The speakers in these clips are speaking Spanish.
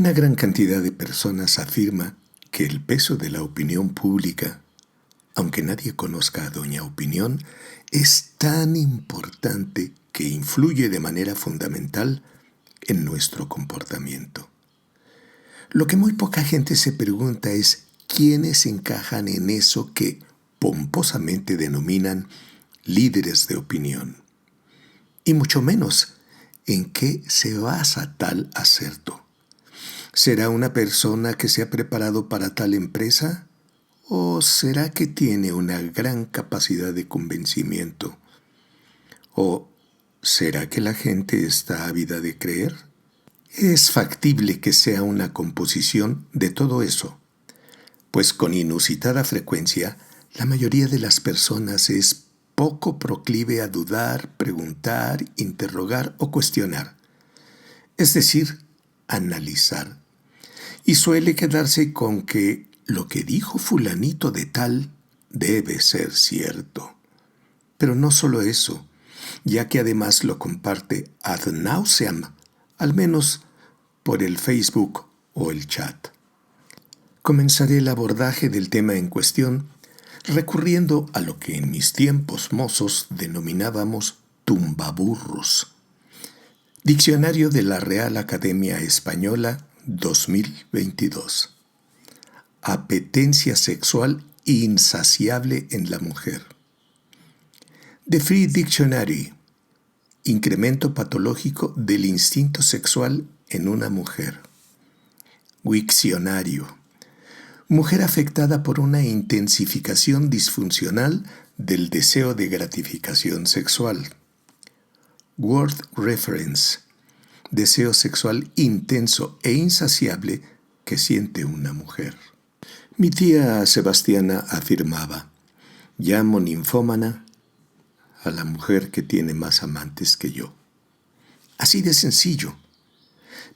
Una gran cantidad de personas afirma que el peso de la opinión pública, aunque nadie conozca a Doña Opinión, es tan importante que influye de manera fundamental en nuestro comportamiento. Lo que muy poca gente se pregunta es quiénes encajan en eso que pomposamente denominan líderes de opinión, y mucho menos en qué se basa tal acerto. ¿Será una persona que se ha preparado para tal empresa? ¿O será que tiene una gran capacidad de convencimiento? ¿O será que la gente está ávida de creer? Es factible que sea una composición de todo eso, pues con inusitada frecuencia la mayoría de las personas es poco proclive a dudar, preguntar, interrogar o cuestionar, es decir, analizar. Y suele quedarse con que lo que dijo fulanito de tal debe ser cierto. Pero no solo eso, ya que además lo comparte ad nauseam, al menos por el Facebook o el chat. Comenzaré el abordaje del tema en cuestión recurriendo a lo que en mis tiempos mozos denominábamos tumbaburros. Diccionario de la Real Academia Española 2022. Apetencia sexual insaciable en la mujer. The Free Dictionary. Incremento patológico del instinto sexual en una mujer. Wikcionario. Mujer afectada por una intensificación disfuncional del deseo de gratificación sexual. Word Reference. Deseo sexual intenso e insaciable que siente una mujer. Mi tía Sebastiana afirmaba: llamo ninfómana a la mujer que tiene más amantes que yo. Así de sencillo.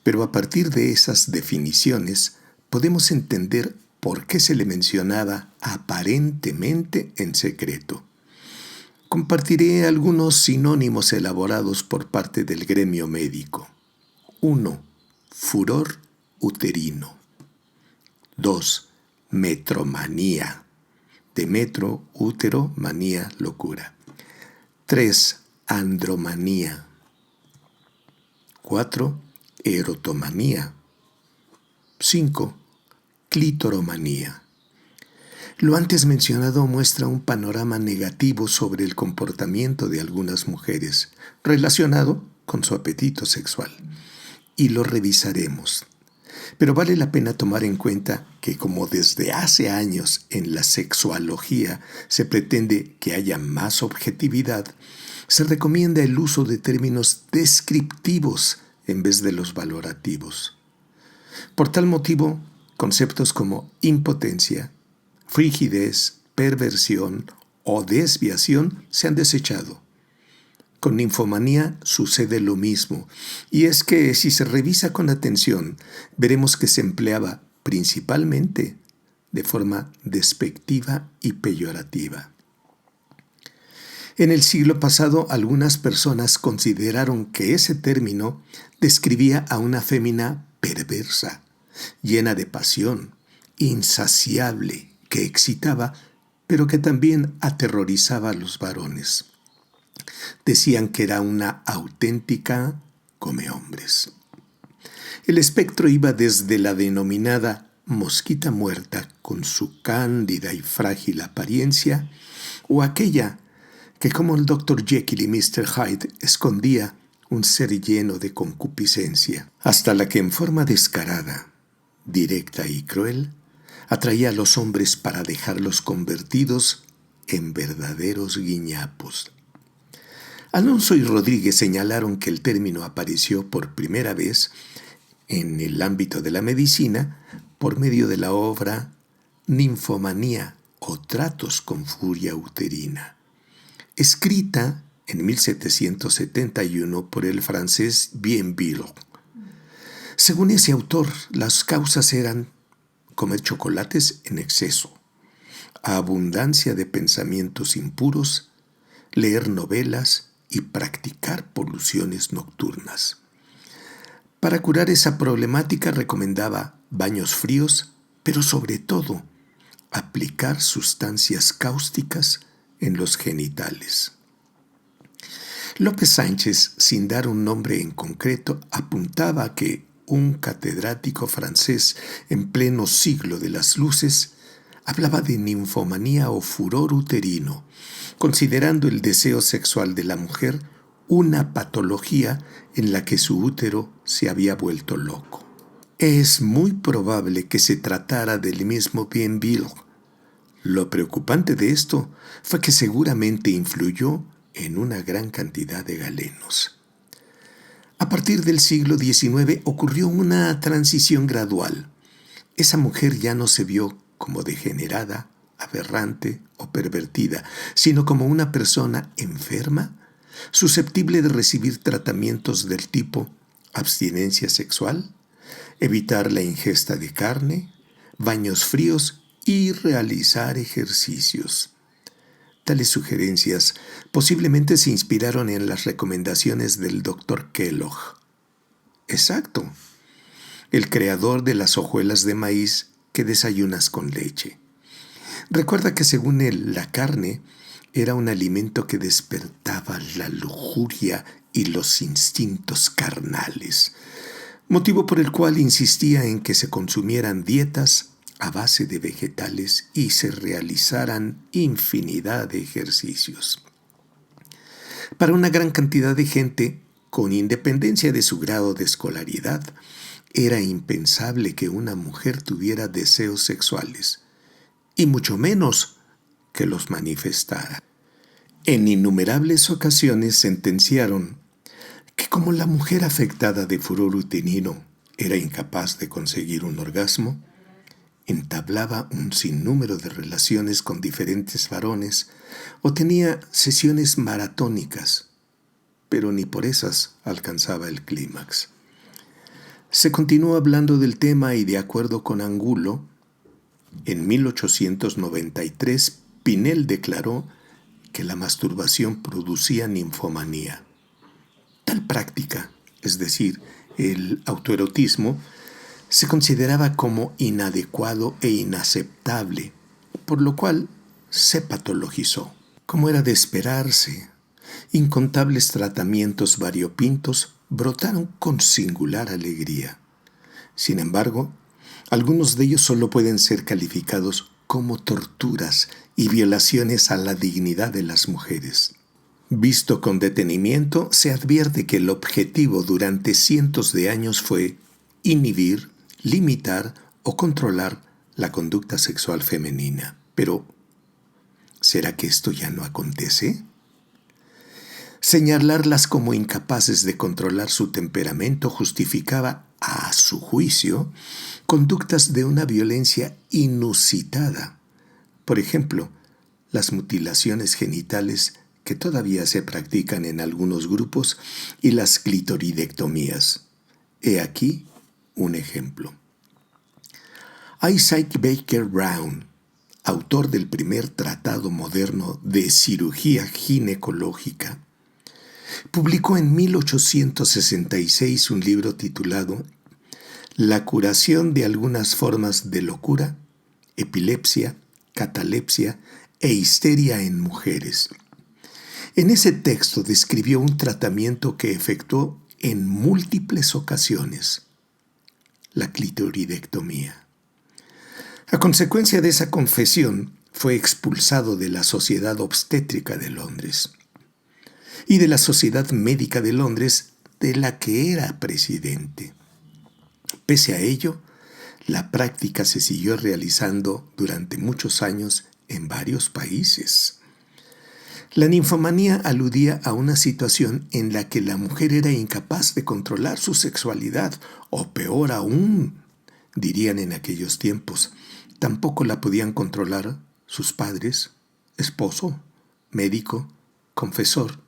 Pero a partir de esas definiciones podemos entender por qué se le mencionaba aparentemente en secreto. Compartiré algunos sinónimos elaborados por parte del gremio médico. 1. Furor uterino. 2. Metromanía. De metro, útero, manía, locura. 3. Andromanía. 4. Erotomanía. 5. Clitoromanía. Lo antes mencionado muestra un panorama negativo sobre el comportamiento de algunas mujeres relacionado con su apetito sexual, y lo revisaremos. Pero vale la pena tomar en cuenta que como desde hace años en la sexuología se pretende que haya más objetividad, se recomienda el uso de términos descriptivos en vez de los valorativos. Por tal motivo, conceptos como impotencia, frigidez, perversión o desviación se han desechado. Con ninfomanía sucede lo mismo, y es que si se revisa con atención, veremos que se empleaba principalmente de forma despectiva y peyorativa. En el siglo pasado, algunas personas consideraron que ese término describía a una fémina perversa, llena de pasión, insaciable, que excitaba, pero que también aterrorizaba a los varones. Decían que era una auténtica comehombres. El espectro iba desde la denominada mosquita muerta con su cándida y frágil apariencia, o aquella que, como el Dr. Jekyll y Mr. Hyde, escondía un ser lleno de concupiscencia, hasta la que en forma descarada, directa y cruel, atraía a los hombres para dejarlos convertidos en verdaderos guiñapos. Alonso y Rodríguez señalaron que el término apareció por primera vez en el ámbito de la medicina por medio de la obra Ninfomanía o Tratos con furia uterina, escrita en 1771 por el francés Bienville. Según ese autor, las causas eran comer chocolates en exceso, abundancia de pensamientos impuros, leer novelas y practicar poluciones nocturnas. Para curar esa problemática recomendaba baños fríos, pero sobre todo aplicar sustancias cáusticas en los genitales. López Sánchez, sin dar un nombre en concreto, apuntaba a que un catedrático francés en pleno siglo de las luces hablaba de ninfomanía o furor uterino, considerando el deseo sexual de la mujer una patología en la que su útero se había vuelto loco. Es muy probable que se tratara del mismo Bienville. Lo preocupante de esto fue que seguramente influyó en una gran cantidad de galenos. A partir del siglo XIX ocurrió una transición gradual. Esa mujer ya no se vio como degenerada, aberrante o pervertida, sino como una persona enferma, susceptible de recibir tratamientos del tipo abstinencia sexual, evitar la ingesta de carne, baños fríos y realizar ejercicios. Tales sugerencias posiblemente se inspiraron en las recomendaciones del Dr. Kellogg. Exacto, el creador de las hojuelas de maíz que desayunas con leche. Recuerda que según él, la carne era un alimento que despertaba la lujuria y los instintos carnales, motivo por el cual insistía en que se consumieran dietas a base de vegetales y se realizaran infinidad de ejercicios. Para una gran cantidad de gente, con independencia de su grado de escolaridad, era impensable que una mujer tuviera deseos sexuales, y mucho menos que los manifestara. En innumerables ocasiones sentenciaron que como la mujer afectada de furor uterino era incapaz de conseguir un orgasmo, entablaba un sinnúmero de relaciones con diferentes varones o tenía sesiones maratónicas, pero ni por esas alcanzaba el clímax. Se continuó hablando del tema y de acuerdo con Angulo, en 1893 Pinel declaró que la masturbación producía ninfomanía. Tal práctica, es decir, el autoerotismo, se consideraba como inadecuado e inaceptable, por lo cual se patologizó. Como era de esperarse, incontables tratamientos variopintos brotaron con singular alegría. Sin embargo, algunos de ellos solo pueden ser calificados como torturas y violaciones a la dignidad de las mujeres. Visto con detenimiento, se advierte que el objetivo durante cientos de años fue inhibir, limitar o controlar la conducta sexual femenina. Pero, ¿será que esto ya no acontece? Señalarlas como incapaces de controlar su temperamento justificaba, a su juicio, conductas de una violencia inusitada. Por ejemplo, las mutilaciones genitales que todavía se practican en algunos grupos y las clitoridectomías. He aquí un ejemplo. Isaac Baker Brown, autor del primer tratado moderno de cirugía ginecológica, publicó en 1866 un libro titulado La curación de algunas formas de locura, epilepsia, catalepsia e histeria en mujeres. En ese texto describió un tratamiento que efectuó en múltiples ocasiones, la clitoridectomía. A consecuencia de esa confesión, fue expulsado de la Sociedad Obstétrica de Londres y de la Sociedad Médica de Londres, de la que era presidente. Pese a ello, la práctica se siguió realizando durante muchos años en varios países. La ninfomanía aludía a una situación en la que la mujer era incapaz de controlar su sexualidad, o peor aún, dirían en aquellos tiempos, tampoco la podían controlar sus padres, esposo, médico, confesor,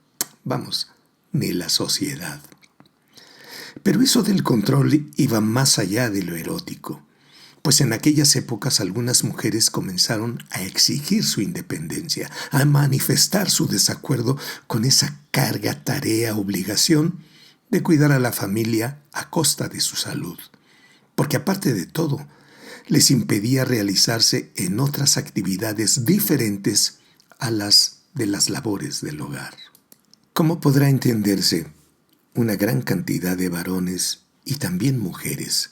ni la sociedad. Pero eso del control iba más allá de lo erótico, pues en aquellas épocas algunas mujeres comenzaron a exigir su independencia, a manifestar su desacuerdo con esa carga, tarea, obligación de cuidar a la familia a costa de su salud, porque aparte de todo, les impedía realizarse en otras actividades diferentes a las de las labores del hogar. Como podrá entenderse, una gran cantidad de varones y también mujeres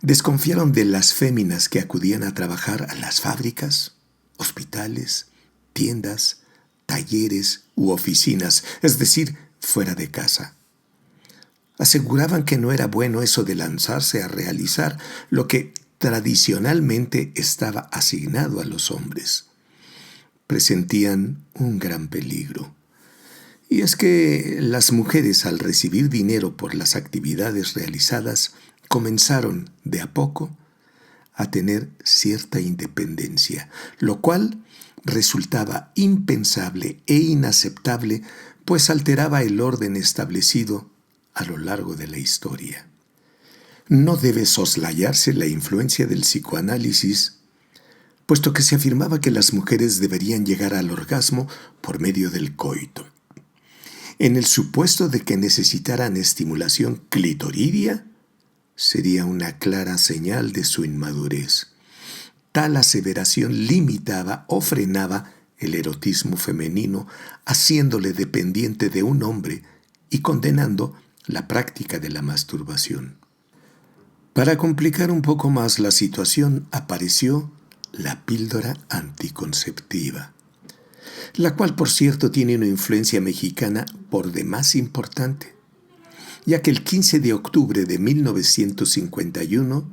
desconfiaron de las féminas que acudían a trabajar a las fábricas, hospitales, tiendas, talleres u oficinas, es decir, fuera de casa. Aseguraban que no era bueno eso de lanzarse a realizar lo que tradicionalmente estaba asignado a los hombres. Presentían un gran peligro. Y es que las mujeres, al recibir dinero por las actividades realizadas, comenzaron de a poco a tener cierta independencia, lo cual resultaba impensable e inaceptable, pues alteraba el orden establecido a lo largo de la historia. No debe soslayarse la influencia del psicoanálisis, puesto que se afirmaba que las mujeres deberían llegar al orgasmo por medio del coito, en el supuesto de que necesitaran estimulación clitoridia. Sería una clara señal de su inmadurez. Tal aseveración limitaba o frenaba el erotismo femenino, haciéndole dependiente de un hombre y condenando la práctica de la masturbación. Para complicar un poco más la situación, apareció la píldora anticonceptiva, la cual, por cierto, tiene una influencia mexicana por demás importante, ya que el 15 de octubre de 1951,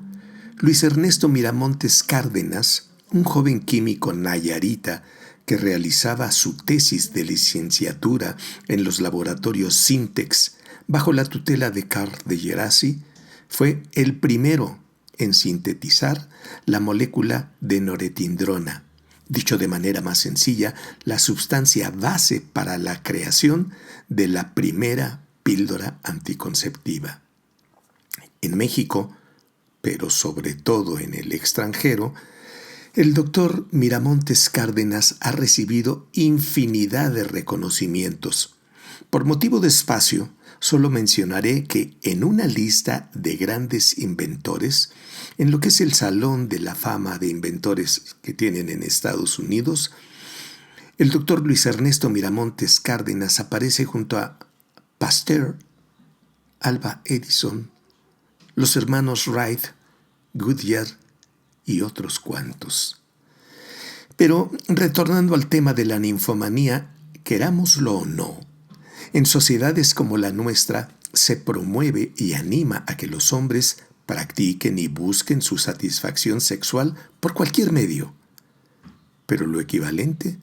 Luis Ernesto Miramontes Cárdenas, un joven químico nayarita que realizaba su tesis de licenciatura en los laboratorios Sintex bajo la tutela de Carl de Gerasi, fue el primero en sintetizar la molécula de noretindrona, dicho de manera más sencilla, la sustancia base para la creación de la primera píldora anticonceptiva. En México, pero sobre todo en el extranjero, el doctor Miramontes Cárdenas ha recibido infinidad de reconocimientos. Por motivo de espacio, solo mencionaré que en una lista de grandes inventores, en lo que es el Salón de la Fama de Inventores que tienen en Estados Unidos, el doctor Luis Ernesto Miramontes Cárdenas aparece junto a Pasteur, Alva Edison, los hermanos Wright, Goodyear y otros cuantos. Pero retornando al tema de la ninfomanía, querámoslo o no, en sociedades como la nuestra se promueve y anima a que los hombres practiquen y busquen su satisfacción sexual por cualquier medio. Pero lo equivalente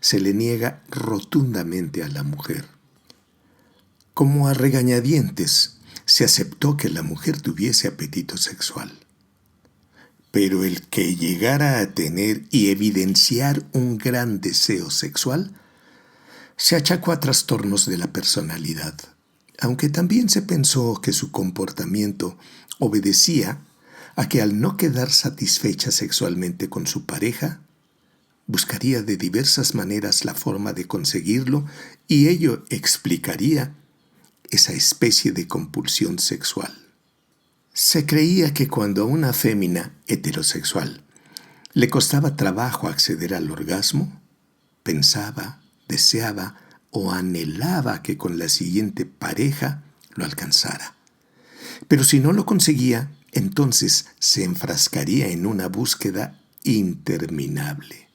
se le niega rotundamente a la mujer. Como a regañadientes, se aceptó que la mujer tuviese apetito sexual. Pero el que llegara a tener y evidenciar un gran deseo sexual se achacó a trastornos de la personalidad, aunque también se pensó que su comportamiento obedecía a que al no quedar satisfecha sexualmente con su pareja, buscaría de diversas maneras la forma de conseguirlo y ello explicaría esa especie de compulsión sexual. Se creía que cuando a una fémina heterosexual le costaba trabajo acceder al orgasmo, pensaba, deseaba o anhelaba que con la siguiente pareja lo alcanzara. Pero si no lo conseguía, entonces se enfrascaría en una búsqueda interminable.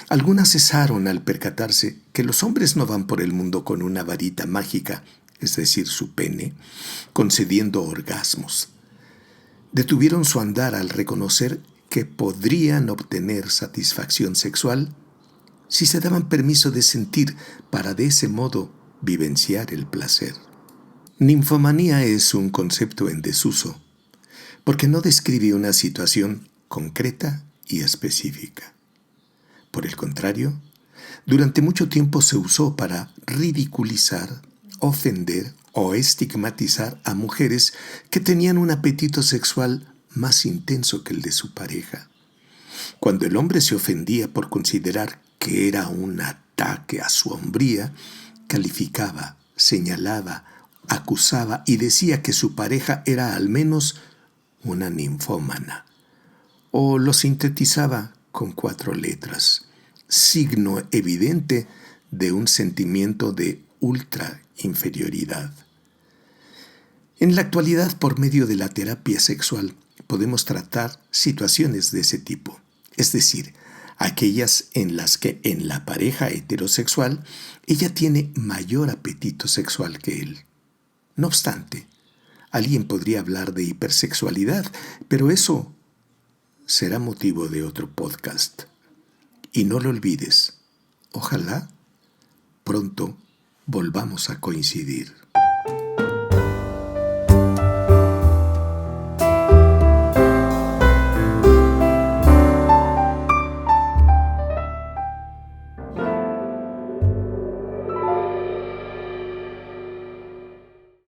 Algunas cesaron al percatarse que los hombres no van por el mundo con una varita mágica, es decir, su pene, concediendo orgasmos. Detuvieron su andar al reconocer que podrían obtener satisfacción sexual si se daban permiso de sentir para de ese modo vivenciar el placer. Ninfomanía es un concepto en desuso, porque no describe una situación concreta y específica. Por el contrario, durante mucho tiempo se usó para ridiculizar, ofender o estigmatizar a mujeres que tenían un apetito sexual más intenso que el de su pareja. Cuando el hombre se ofendía por considerar que era un ataque a su hombría, calificaba, señalaba acusaba y decía que su pareja era al menos una ninfómana. O lo sintetizaba con 4 letras, signo evidente de un sentimiento de ultra inferioridad. En la actualidad, por medio de la terapia sexual, podemos tratar situaciones de ese tipo, es decir, aquellas en las que en la pareja heterosexual ella tiene mayor apetito sexual que él. No obstante, alguien podría hablar de hipersexualidad, pero eso será motivo de otro podcast. Y no lo olvides, ojalá pronto volvamos a coincidir.